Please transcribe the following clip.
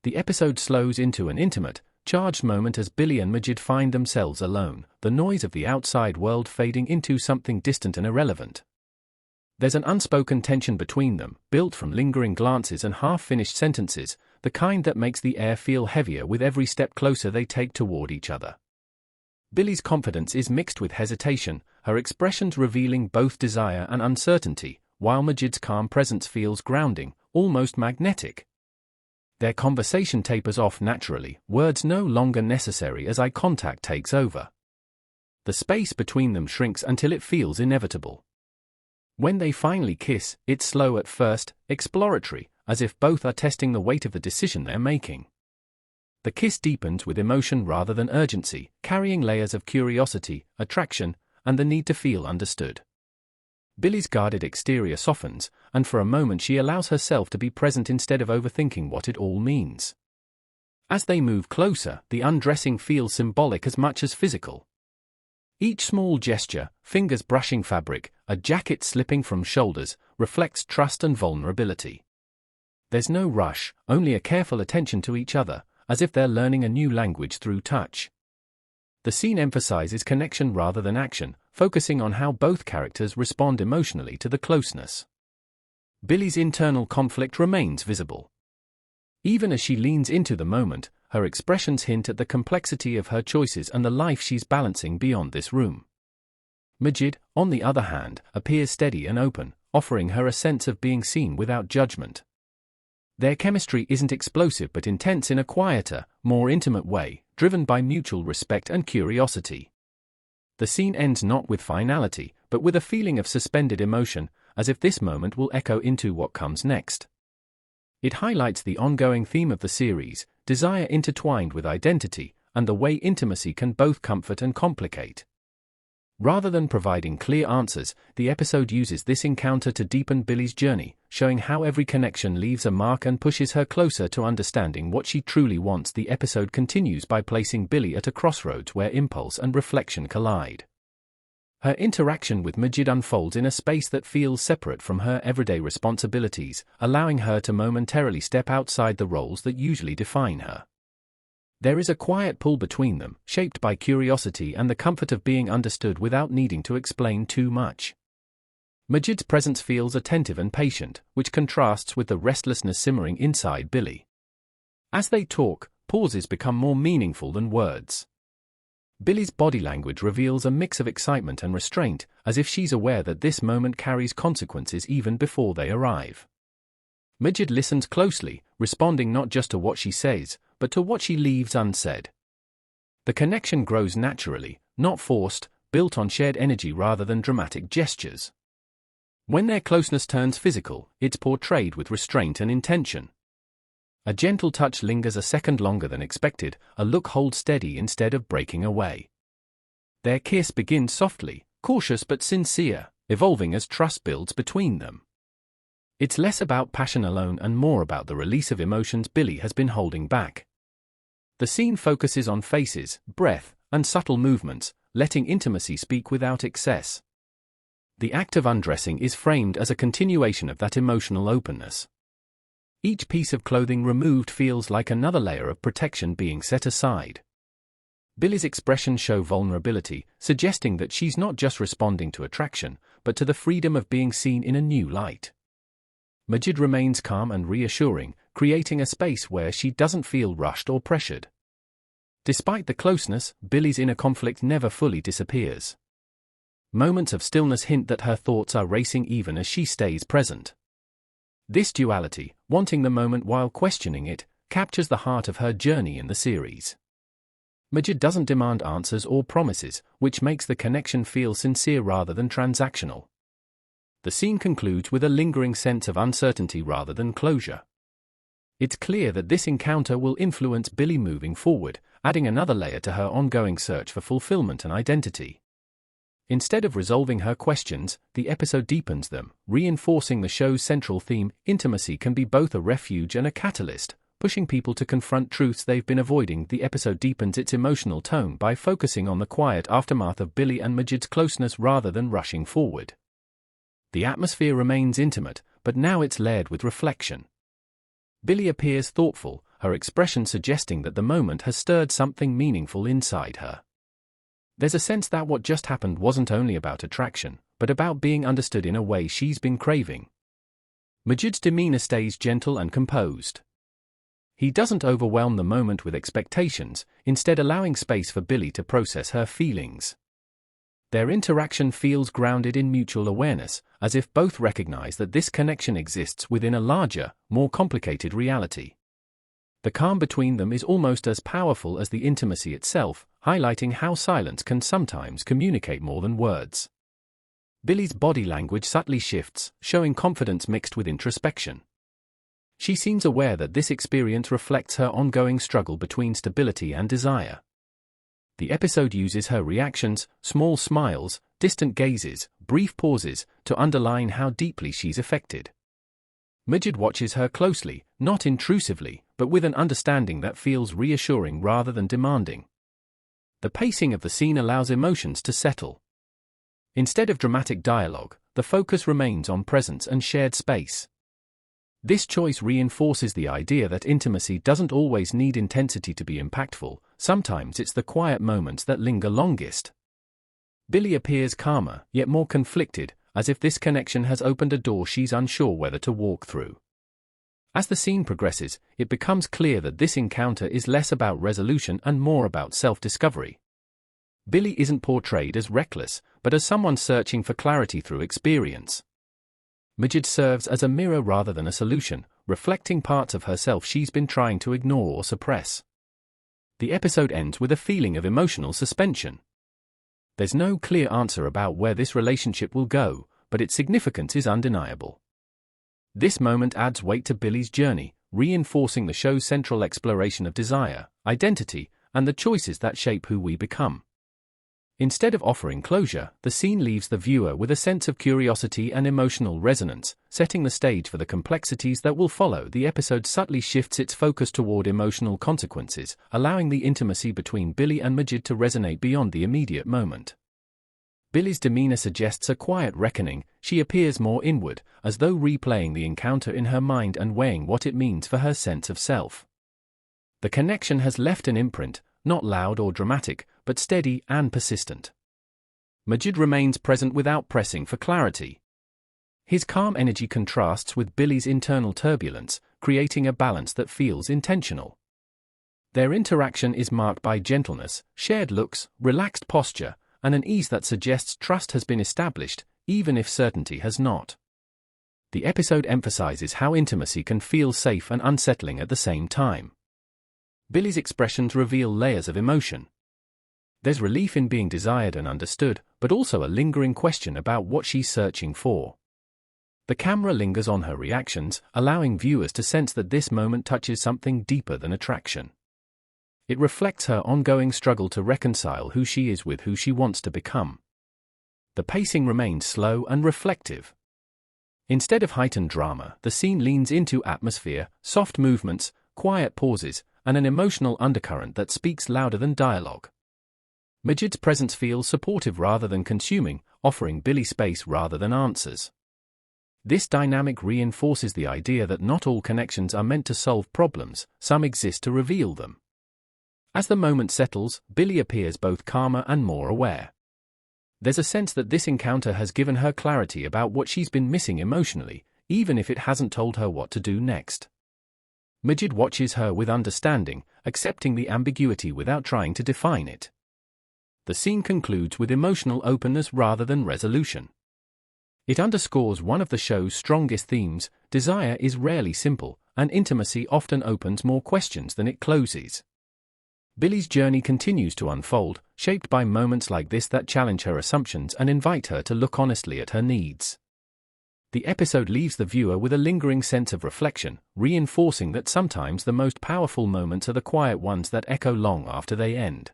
The episode slows into an intimate, charged moment as Billie and Majid find themselves alone, the noise of the outside world fading into something distant and irrelevant. There's an unspoken tension between them, built from lingering glances and half-finished sentences, the kind that makes the air feel heavier with every step closer they take toward each other. Billie's confidence is mixed with hesitation, her expressions revealing both desire and uncertainty, while Majid's calm presence feels grounding, almost magnetic. Their conversation tapers off naturally, words no longer necessary as eye contact takes over. The space between them shrinks until it feels inevitable. When they finally kiss, it's slow at first, exploratory, as if both are testing the weight of the decision they're making. The kiss deepens with emotion rather than urgency, carrying layers of curiosity, attraction, and the need to feel understood. Billie's guarded exterior softens, and for a moment she allows herself to be present instead of overthinking what it all means. As they move closer, the undressing feels symbolic as much as physical. Each small gesture, fingers brushing fabric, a jacket slipping from shoulders, reflects trust and vulnerability. There's no rush, only a careful attention to each other, as if they're learning a new language through touch. The scene emphasizes connection rather than action, focusing on how both characters respond emotionally to the closeness. Billie's internal conflict remains visible. Even as she leans into the moment, her expressions hint at the complexity of her choices and the life she's balancing beyond this room. Majid, on the other hand, appears steady and open, offering her a sense of being seen without judgment. Their chemistry isn't explosive but intense in a quieter, more intimate way, driven by mutual respect and curiosity. The scene ends not with finality, but with a feeling of suspended emotion, as if this moment will echo into what comes next. It highlights the ongoing theme of the series, desire intertwined with identity, and the way intimacy can both comfort and complicate. Rather than providing clear answers, the episode uses this encounter to deepen Billie's journey, showing how every connection leaves a mark and pushes her closer to understanding what she truly wants. The episode continues by placing Billie at a crossroads where impulse and reflection collide. Her interaction with Majid unfolds in a space that feels separate from her everyday responsibilities, allowing her to momentarily step outside the roles that usually define her. There is a quiet pull between them, shaped by curiosity and the comfort of being understood without needing to explain too much. Majid's presence feels attentive and patient, which contrasts with the restlessness simmering inside Billie. As they talk, pauses become more meaningful than words. Billie's body language reveals a mix of excitement and restraint, as if she's aware that this moment carries consequences even before they arrive. Majid listens closely, responding not just to what she says, but to what she leaves unsaid. The connection grows naturally, not forced, built on shared energy rather than dramatic gestures. When their closeness turns physical, it's portrayed with restraint and intention. A gentle touch lingers a second longer than expected, a look holds steady instead of breaking away. Their kiss begins softly, cautious but sincere, evolving as trust builds between them. It's less about passion alone and more about the release of emotions Billie has been holding back. The scene focuses on faces, breath, and subtle movements, letting intimacy speak without excess. The act of undressing is framed as a continuation of that emotional openness. Each piece of clothing removed feels like another layer of protection being set aside. Billie's expressions show vulnerability, suggesting that she's not just responding to attraction, but to the freedom of being seen in a new light. Majid remains calm and reassuring, creating a space where she doesn't feel rushed or pressured. Despite the closeness, Billie's inner conflict never fully disappears. Moments of stillness hint that her thoughts are racing even as she stays present. This duality, wanting the moment while questioning it, captures the heart of her journey in the series. Majid doesn't demand answers or promises, which makes the connection feel sincere rather than transactional. The scene concludes with a lingering sense of uncertainty rather than closure. It's clear that this encounter will influence Billie moving forward, adding another layer to her ongoing search for fulfillment and identity. Instead of resolving her questions, the episode deepens them, reinforcing the show's central theme: intimacy can be both a refuge and a catalyst, pushing people to confront truths they've been avoiding. The episode deepens its emotional tone by focusing on the quiet aftermath of Billie and Majid's closeness rather than rushing forward. The atmosphere remains intimate, but now it's layered with reflection. Billie appears thoughtful, her expression suggesting that the moment has stirred something meaningful inside her. There's a sense that what just happened wasn't only about attraction, but about being understood in a way she's been craving. Majid's demeanor stays gentle and composed. He doesn't overwhelm the moment with expectations, instead allowing space for Billie to process her feelings. Their interaction feels grounded in mutual awareness, as if both recognize that this connection exists within a larger, more complicated reality. The calm between them is almost as powerful as the intimacy itself, highlighting how silence can sometimes communicate more than words. Billie's body language subtly shifts, showing confidence mixed with introspection. She seems aware that this experience reflects her ongoing struggle between stability and desire. The episode uses her reactions, small smiles, distant gazes, brief pauses, to underline how deeply she's affected. Majid watches her closely, not intrusively, but with an understanding that feels reassuring rather than demanding. The pacing of the scene allows emotions to settle. Instead of dramatic dialogue, the focus remains on presence and shared space. This choice reinforces the idea that intimacy doesn't always need intensity to be impactful. Sometimes it's the quiet moments that linger longest. Billie appears calmer, yet more conflicted, as if this connection has opened a door she's unsure whether to walk through. As the scene progresses, it becomes clear that this encounter is less about resolution and more about self-discovery. Billie isn't portrayed as reckless, but as someone searching for clarity through experience. Majid serves as a mirror rather than a solution, reflecting parts of herself she's been trying to ignore or suppress. The episode ends with a feeling of emotional suspension. There's no clear answer about where this relationship will go, but its significance is undeniable. This moment adds weight to Billie's journey, reinforcing the show's central exploration of desire, identity, and the choices that shape who we become. Instead of offering closure, the scene leaves the viewer with a sense of curiosity and emotional resonance, setting the stage for the complexities that will follow. The episode subtly shifts its focus toward emotional consequences, allowing the intimacy between Billie and Majid to resonate beyond the immediate moment. Billie's demeanor suggests a quiet reckoning. She appears more inward, as though replaying the encounter in her mind and weighing what it means for her sense of self. The connection has left an imprint, not loud or dramatic, but steady and persistent. Majid remains present without pressing for clarity. His calm energy contrasts with Billie's internal turbulence, creating a balance that feels intentional. Their interaction is marked by gentleness, shared looks, relaxed posture, and an ease that suggests trust has been established, even if certainty has not. The episode emphasizes how intimacy can feel safe and unsettling at the same time. Billie's expressions reveal layers of emotion. There's relief in being desired and understood, but also a lingering question about what she's searching for. The camera lingers on her reactions, allowing viewers to sense that this moment touches something deeper than attraction. It reflects her ongoing struggle to reconcile who she is with who she wants to become. The pacing remains slow and reflective. Instead of heightened drama, the scene leans into atmosphere, soft movements, quiet pauses, and an emotional undercurrent that speaks louder than dialogue. Majid's presence feels supportive rather than consuming, offering Billie space rather than answers. This dynamic reinforces the idea that not all connections are meant to solve problems, some exist to reveal them. As the moment settles, Billie appears both calmer and more aware. There's a sense that this encounter has given her clarity about what she's been missing emotionally, even if it hasn't told her what to do next. Majid watches her with understanding, accepting the ambiguity without trying to define it. The scene concludes with emotional openness rather than resolution. It underscores one of the show's strongest themes: desire is rarely simple, and intimacy often opens more questions than it closes. Billie's journey continues to unfold, shaped by moments like this that challenge her assumptions and invite her to look honestly at her needs. The episode leaves the viewer with a lingering sense of reflection, reinforcing that sometimes the most powerful moments are the quiet ones that echo long after they end.